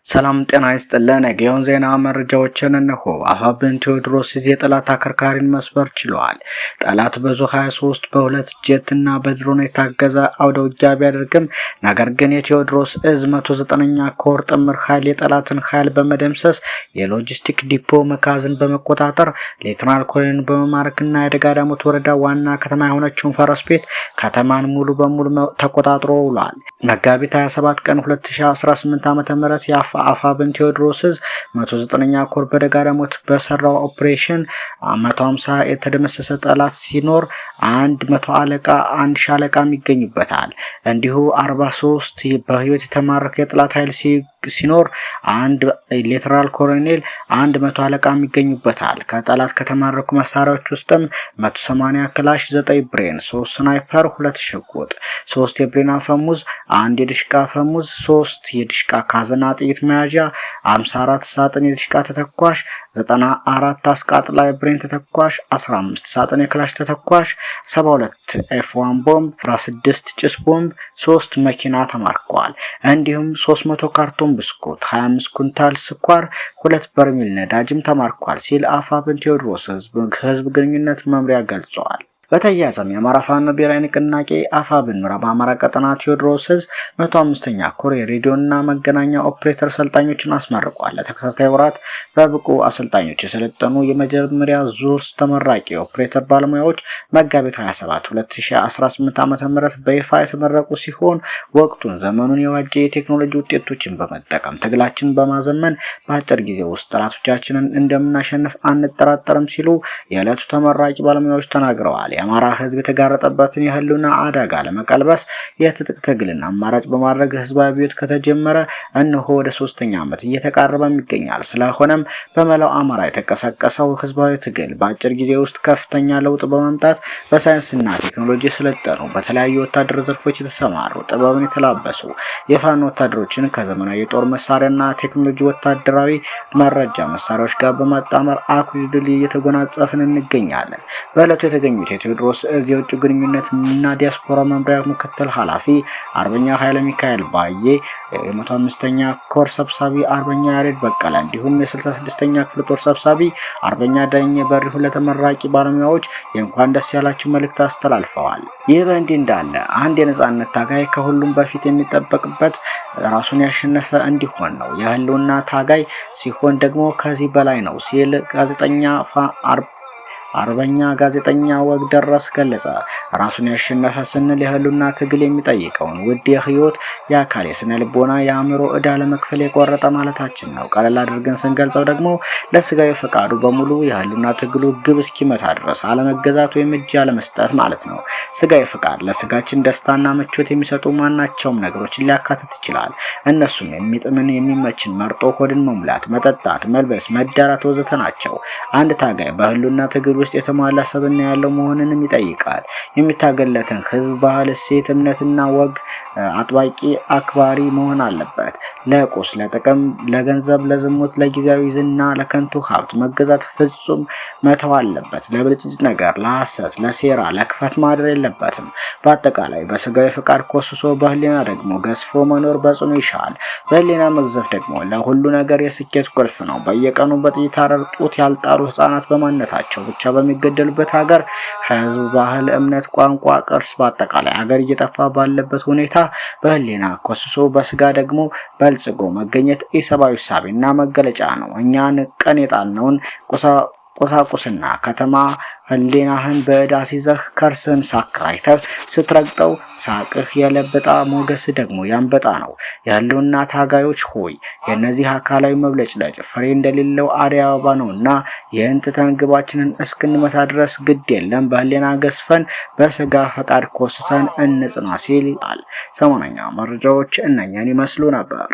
ሰላም ጤና ይስጥልን። የጊዮን ዜና መረጃዎችን እነሆ። አፋብኃይል ቴዎድሮስ የጠላት አከርካሪን መስበር ችሏል። ጠላት በዙ 23 በሁለት ጄት እና በድሮን የታገዘ አውደ ውጊያ ቢያደርግም ነገር ግን የቴዎድሮስ እዝ 109ኛ ኮር ጥምር ኃይል የጠላትን ኃይል በመደምሰስ የሎጂስቲክ ዲፖ መጋዘን በመቆጣጠር ሌተናል ኮሎኔል በመማረክና የደጋዳሞት ወረዳ ዋና ከተማ የሆነችውን ፈረስ ቤት ከተማን ሙሉ በሙሉ ተቆጣጥሮ ውሏል። መጋቢት 27 ቀን 2018 ዓ.ም አፋብኃይል ቴዎድሮስ 109ኛ ኮር በደጋዳሞት በሰራው ኦፕሬሽን 150 የተደመሰሰ ጠላት ሲኖር 100 አለቃ 1 ሻለቃ ይገኙበታል። እንዲሁ 43 በህይወት የተማረከ የጠላት ኃይል ሲኖር 1 ሌተናል ኮሎኔል 100 አለቃ ይገኙበታል። ከጠላት ከተማረኩ መሳሪያዎች ውስጥም 180 ክላሽ፣ 9 ብሬን፣ 3 ስናይፐር፣ 2 ሽጉጥ፣ 3 የብሬን አፈሙዝ፣ 1 የድሽቃ አፈሙዝ፣ 3 የድሽቃ ካዝና ጥይት መያዣ፣ 54 ሳጥን የድሽቃ ተተኳሽ፣ 94 አስቃጥላይ ብሬን ተተኳሽ፣ 15 ሳጥን የክላሽ ተተኳሽ፣ 72 ኤፍ1 ቦምብ፣ 16 ጭስ ቦምብ፣ 3 መኪና ተማርኳል። እንዲሁም 300 ካርቶን ብስኩት፣ 25 ኩንታል ስኳር፣ 2 በርሜል ነዳጅም ተማርኳል ሲል አፋብኃይል ቴዎድሮስ ህዝብ ግንኙነት መምሪያ ገልጿል። በተያያዘም የአማራ ፋኖ ብሔራዊ ንቅናቄ አፋብኃይል ምዕራብ አማራ ቀጠና ቴዎድሮስ 105ኛ ኮር የሬዲዮና መገናኛ ኦፕሬተር ሰልጣኞችን አስመርቋል። ለተከታታይ ወራት በብቁ አሰልጣኞች የሰለጠኑ የመጀመሪያ ዙር ተመራቂ ኦፕሬተር ባለሙያዎች መጋቢት 27 2018 ዓ.ም በይፋ የተመረቁ ሲሆን ወቅቱን ዘመኑን የዋጀ የቴክኖሎጂ ውጤቶችን በመጠቀም ትግላችንን በማዘመን በአጭር ጊዜ ውስጥ ጠላቶቻችንን እንደምናሸንፍ አንጠራጠርም ሲሉ የዕለቱ ተመራቂ ባለሙያዎች ተናግረዋል። የአማራ ህዝብ የተጋረጠበትን የህልውና አደጋ ለመቀልበስ የትጥቅ ትግልን አማራጭ በማድረግ ህዝባዊ አብዮት ከተጀመረ እነሆ ወደ 3ኛ ዓመት እየተቃረበ ይገኛል። ስለሆነም በመላው አማራ የተቀሰቀሰው ህዝባዊ ትግል በአጭር ጊዜ ውስጥ ከፍተኛ ለውጥ በማምጣት በሳይንስና ቴክኖሎጂ የሰለጠኑ በተለያዩ ወታደር ዘርፎች የተሰማሩ ጥበብን የተላበሱ የፋኖ ወታደሮችን ከዘመናዊ የጦር መሳሪያና ቴክኖሎጂ ወታደራዊ መረጃ መሳሪያዎች ጋር በማጣመር አኩሪ ድል እየተጎናጸፍን እንገኛለን። በዕለቱ የተገኙት ቴዎድሮስ እዝ የውጭ ግንኙነት እና ዲያስፖራ መምሪያ ምክትል ኃላፊ አርበኛ ኃይለ ሚካኤል ባዬ፣ የ105ኛ ኮር ሰብሳቢ አርበኛ ያሬድ በቀለ እንዲሁም የ66ኛ ክፍለ ጦር ሰብሳቢ አርበኛ ዳኘ በሪሁ ለተመራቂ ባለሙያዎች የእንኳን ደስ ያላችሁ መልእክት አስተላልፈዋል። ይህ በእንዲህ እንዳለ አንድ የነጻነት ታጋይ ከሁሉም በፊት የሚጠበቅበት ራሱን ያሸነፈ እንዲሆን ነው። የህልውና ታጋይ ሲሆን ደግሞ ከዚህ በላይ ነው ሲል አርበኛ ጋዜጠኛ ወግደረስ ገለጸ። ራሱን ያሸነፈ ስንል የህልውና ትግል የሚጠይቀውን ውድ የህይወት፣ የአካል፣ የስነ ልቦና፣ የአእምሮ ዕዳ ለመክፈል የቆረጠ ማለታችን ነው። ቀለል አድርገን ስንገልጸው ደግሞ ለስጋዊ ፈቃዱ በሙሉ የህልውና ትግሉ ግብ እስኪመታ ድረስ አለመገዛት ወይም እጅ አለመስጠት ማለት ነው። ስጋዊ ፈቃድ ለስጋችን ደስታና ምቾት የሚሰጡ ማናቸውም ነገሮችን ሊያካትት ይችላል። እነሱም የሚጥምን የሚመችን መርጦ ሆድን መሙላት፣ መጠጣት፣ መልበስ፣ መዳራት ወዘተ ናቸው። አንድ ታጋይ በህልውና ትግል ውስጥ የተሟላ ሰብዕና ያለው መሆንንም ይጠይቃል። የሚታገለትን ህዝብ ባህል፣ እሴት፣ እምነትና ወግ አጥባቂ አክባሪ መሆን አለበት። ለቁስ፣ ለጥቅም፣ ለገንዘብ፣ ለዝሙት፣ ለጊዜያዊ ዝና፣ ለከንቱ ሀብት መገዛት ፍጹም መተው አለበት። ለብልጭልጭ ነገር፣ ለሐሰት፣ ለሴራ፣ ለክፋት ማደር የለበትም። በአጠቃላይ በስጋዊ ፍቃድ ኮስሶ በህሊና ደግሞ ገዝፎ መኖር በጽኑ ይሻል። በህሊና መግዘፍ ደግሞ ለሁሉ ነገር የስኬት ቁልፍ ነው። በየቀኑ በጥይት አረር ጡት ያልጣሉ ህፃናት በማንነታቸው ብቻ በሚገደሉበት ሀገር ህዝብ፣ ባህል፣ እምነት፣ ቋንቋ፣ ቅርስ በአጠቃላይ ሀገር እየጠፋ ባለበት ሁኔታ በህሊና ኮስሶ በስጋ ደግሞ በልጽጎ መገኘት ኢሰብአዊ ሳቢና መገለጫ ነው። እኛን ቀን የጣልነውን ቁሳቁስና ከተማ ህሊናህን በዕዳ ሲዘህ ከርስን ሳክራይተህ ስትረግጠው ሳቅህ የለበጣ ሞገስ ደግሞ ያንበጣ ነው። የህልውና ታጋዮች ሆይ የነዚህ አካላዊ መብለጭለጭ ፍሬ እንደሌለው አደይ አበባ ነውና ይህን ትተን ግባችንን እስክንመታ ድረስ ግድ የለም በህሊና ገዝፈን በስጋ ፈቃድ ኮስተን እንጽና ሲል ሰሞነኛ መረጃዎች እነኛን ይመስሉ ነበር።